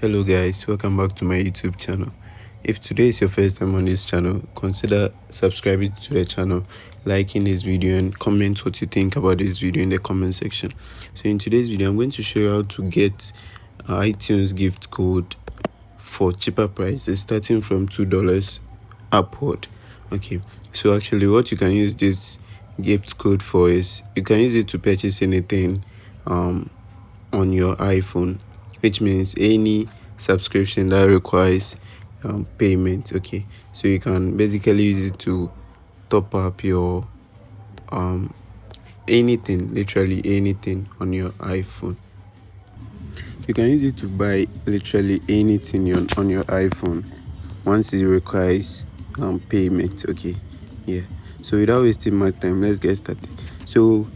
Hello guys, welcome back to my YouTube channel. If today is your first time on this channel, consider subscribing to the channel, liking this video, and comment what you think about this video in the comment section. So in today's video, I'm going to show you how to get iTunes gift code for cheaper prices starting from $2 upward. Okay, so actually what you can use this gift code for is you can use it to purchase anything on your iPhone, which means any subscription that requires payment. Okay, so you can basically use it to top up your anything, literally anything on your iPhone. You can use it to buy literally anything on your iPhone once it requires payment. Okay, yeah, so without wasting my time, let's get started. So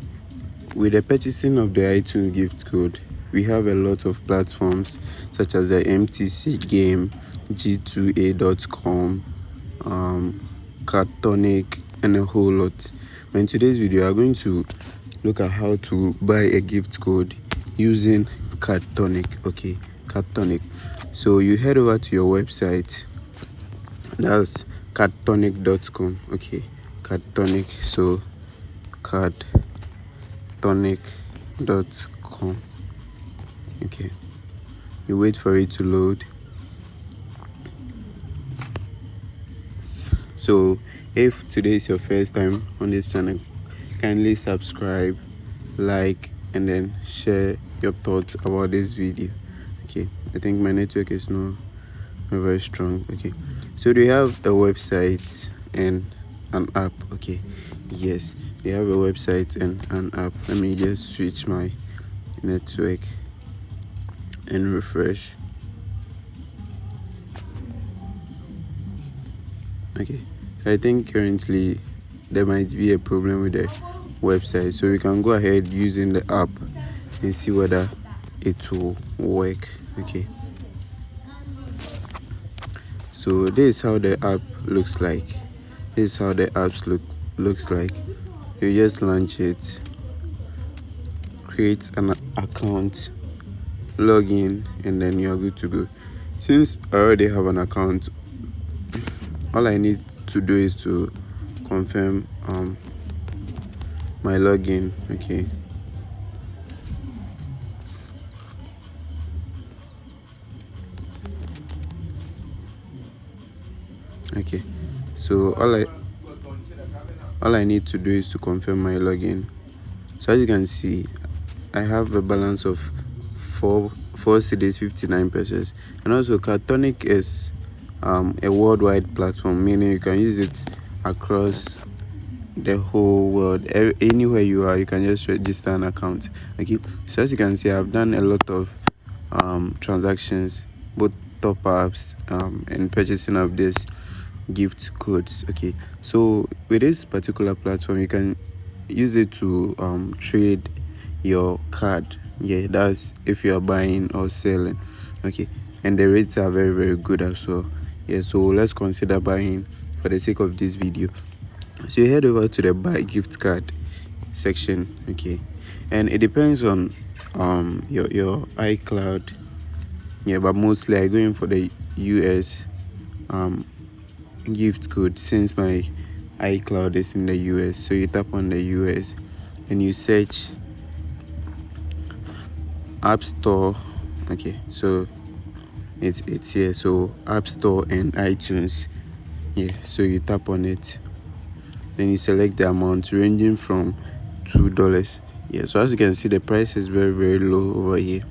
with the purchasing of the iTunes gift code, we have a lot of platforms such as the MTC Game, G2A.com, Cardtonic, and a whole lot. But in today's video, we are going to look at how to buy a gift code using Cardtonic. Okay, Cardtonic. So you head over to your website. That's cardtonic.com. Okay, Cardtonic. So cardtonic.com. Okay, you wait for it to load. So if today is your first time on this channel, kindly subscribe, like, and then share your thoughts about this video. Okay, I think my network is not very strong. Okay, so they have a website and an app. Okay, yes, they have a website and an app. Let me just switch my network and refresh. Okay, I think currently there might be a problem with the website, so we can go ahead using the app and see whether it will work. Okay, so this is how the app looks like. This is how the apps looks like. You just launch it, create an account, log in, and then you are good to go. Since I already have an account, all I need to do is to confirm my login. Okay, okay, so all I need to do is to confirm my login. So as you can see, I have a balance of 4 cedis 59 pesos, and also Cardtonic is a worldwide platform, meaning you can use it across the whole world. Anywhere you are, you can just register an account. Okay, so as you can see, I've done a lot of transactions, both top ups and purchasing of this gift codes. Okay, so with this particular platform, you can use it to trade your card. Yeah, that's if you are buying or selling. Okay, and the rates are very, very good as well. Yeah, so let's consider buying for the sake of this video. So you head over to the buy gift card section. Okay, and it depends on your iCloud. Yeah, but mostly I go in for the US gift code since my iCloud is in the US. So you tap on the US and you search App Store. Okay, so it's here. So App Store and iTunes. Yeah, so you tap on it, then you select the amount ranging from $2. Yeah, so as you can see, the price is very, very low over here.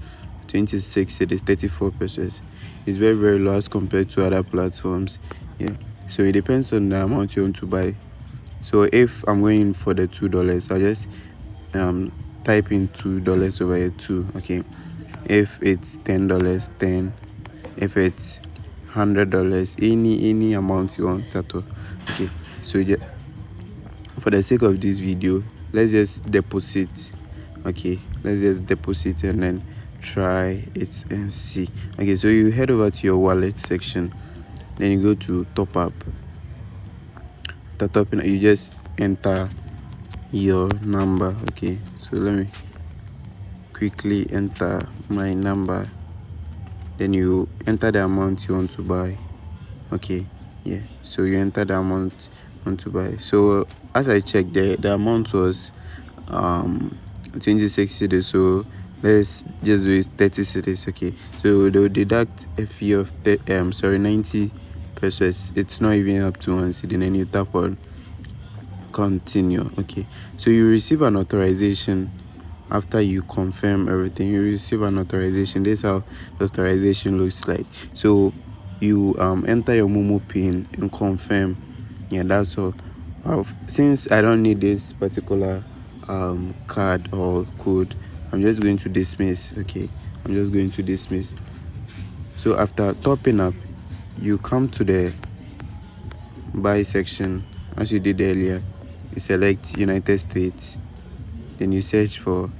26, it is 34 pesos. It's very, very low as compared to other platforms. Yeah, so it depends on the amount you want to buy. So if I'm going for the $2, I'll just type in $2 over here, 2. Okay, if it's $10, 10. If it's $100, any amount you want that. Okay, so for the sake of this video, let's just deposit. Okay, let's just deposit and then try it and see. Okay, so you head over to your wallet section, then you go to top up. You just enter your number. Okay, so let me quickly enter my number. then you enter the amount you want to buy. Okay, yeah, so you enter the amount you want to buy. So as I checked, the amount was 26 cedis, so let's just do it 30 cedis. Okay, so they'll deduct a fee of 90 pesos. It's not even up to 1 cedi. Then you tap on continue. Okay, so you receive an authorization after you confirm everything. You receive an authorization. This is how the authorization looks like. So you enter your Momo pin and confirm. Yeah, that's all. Since I don't need this particular card or code, I'm just going to dismiss. Okay, I'm just going to dismiss. So after topping up, you come to the buy section as you did earlier. You select United States, then you search for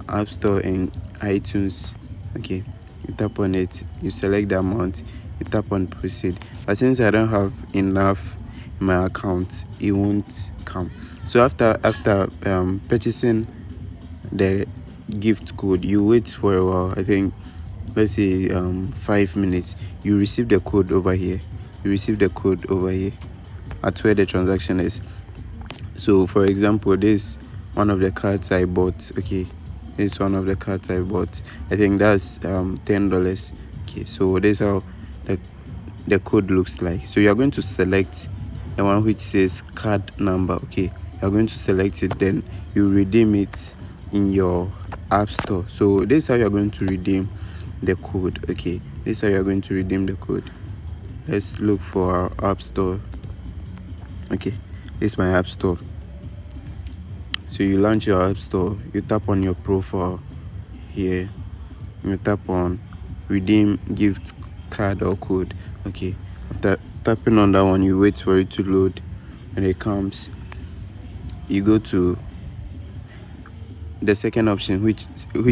App Store and iTunes. Okay, you tap on it, you select the amount, you tap on proceed. But since I don't have enough in my account, it won't come. So after purchasing the gift code, you wait for a while. I think, let's say 5 minutes. You receive the code over here. You receive the code over here at where the transaction is. So for example, this one of the cards I bought. Okay, this is one of the cards I bought. I think that's $10. Okay, so this is how the code looks like. So you are going to select the one which says card number. Okay, you are going to select it, then you redeem it in your App Store. So this is how you are going to redeem the code. Okay, this is how you are going to redeem the code. Let's look for our App Store. Okay, this is my App Store. So you launch your App Store, you tap on your profile here, you tap on redeem gift card or code. Okay, after tapping on that one, you wait for it to load. When it comes, you go to the second option which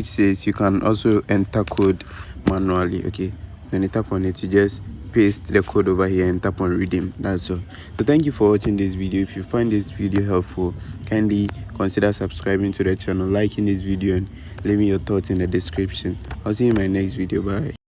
says you can also enter code manually. Okay, when you tap on it, you just paste the code over here and tap on redeem. That's all. So thank you for watching this video. If you find this video helpful, kindly consider subscribing to the channel, liking this video, and leave me your thoughts in the description. I'll see you in my next video. Bye.